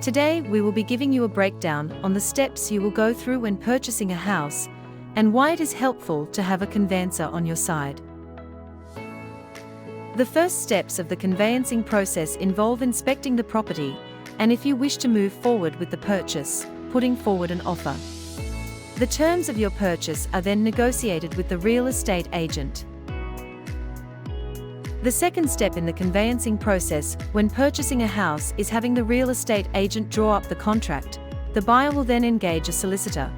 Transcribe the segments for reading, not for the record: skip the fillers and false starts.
Today, we will be giving you a breakdown on the steps you will go through when purchasing a house and why it is helpful to have a conveyancer on your side. The first steps of the conveyancing process involve inspecting the property, and if you wish to move forward with the purchase, putting forward an offer. The terms of your purchase are then negotiated with the real estate agent. The second step in the conveyancing process when purchasing a house is having the real estate agent draw up the contract. The buyer will then engage a solicitor,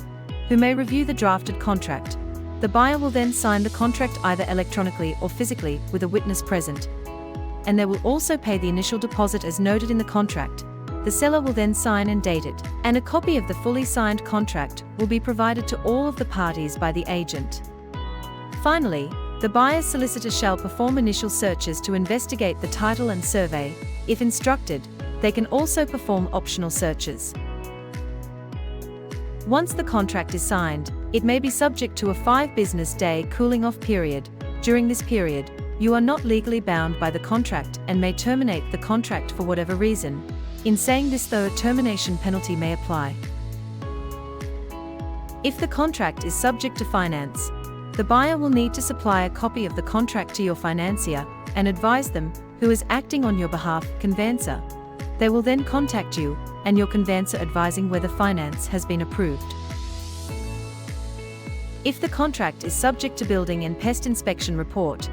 who may review the drafted contract. The buyer will then sign the contract either electronically or physically with a witness present. And they will also pay the initial deposit as noted in the contract. The seller will then sign and date it, and a copy of the fully signed contract will be provided to all of the parties by the agent. Finally, the buyer's solicitor shall perform initial searches to investigate the title and survey. If instructed, they can also perform optional searches. Once the contract is signed, it may be subject to a 5-business-day cooling-off period. During this period, you are not legally bound by the contract and may terminate the contract for whatever reason. In saying this, though, a termination penalty may apply. If the contract is subject to finance, the buyer will need to supply a copy of the contract to your financier and advise them, who is acting on your behalf, conveyancer. They will then contact you and your conveyancer advising whether finance has been approved. If the contract is subject to building and pest inspection report,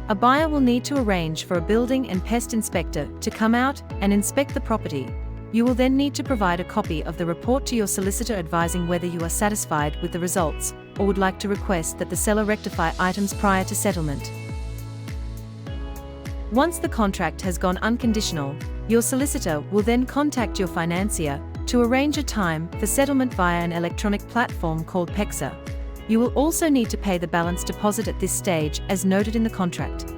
a buyer will need to arrange for a building and pest inspector to come out and inspect the property. You will then need to provide a copy of the report to your solicitor advising whether you are satisfied with the results or would like to request that the seller rectify items prior to settlement. Once the contract has gone unconditional, your solicitor will then contact your financier to arrange a time for settlement via an electronic platform called PEXA. You will also need to pay the balance deposit at this stage as noted in the contract.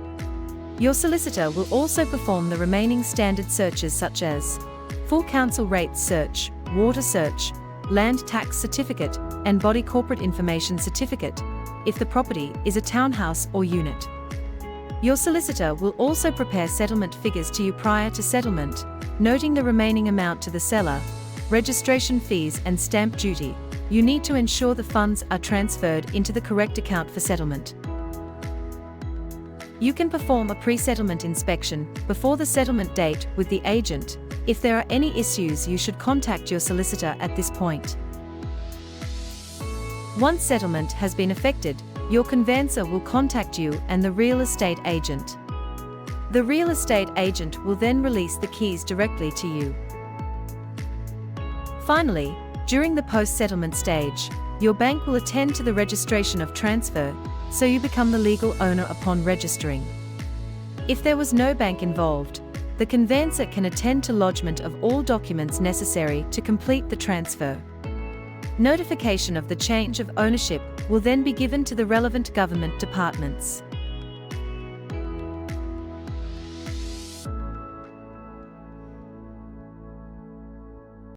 Your solicitor will also perform the remaining standard searches such as full council rates search, water search, land tax certificate, and body corporate information certificate, if the property is a townhouse or unit. Your solicitor will also prepare settlement figures to you prior to settlement, noting the remaining amount to the seller, registration fees and stamp duty. You need to ensure the funds are transferred into the correct account for settlement. You can perform a pre-settlement inspection before the settlement date with the agent. If there are any issues, you should contact your solicitor at this point. Once settlement has been effected, your conveyancer will contact you and the real estate agent. The real estate agent will then release the keys directly to you. Finally, during the post-settlement stage, your bank will attend to the registration of transfer, so you become the legal owner upon registering. If there was no bank involved, the conveyancer can attend to lodgement of all documents necessary to complete the transfer. Notification of the change of ownership will then be given to the relevant government departments.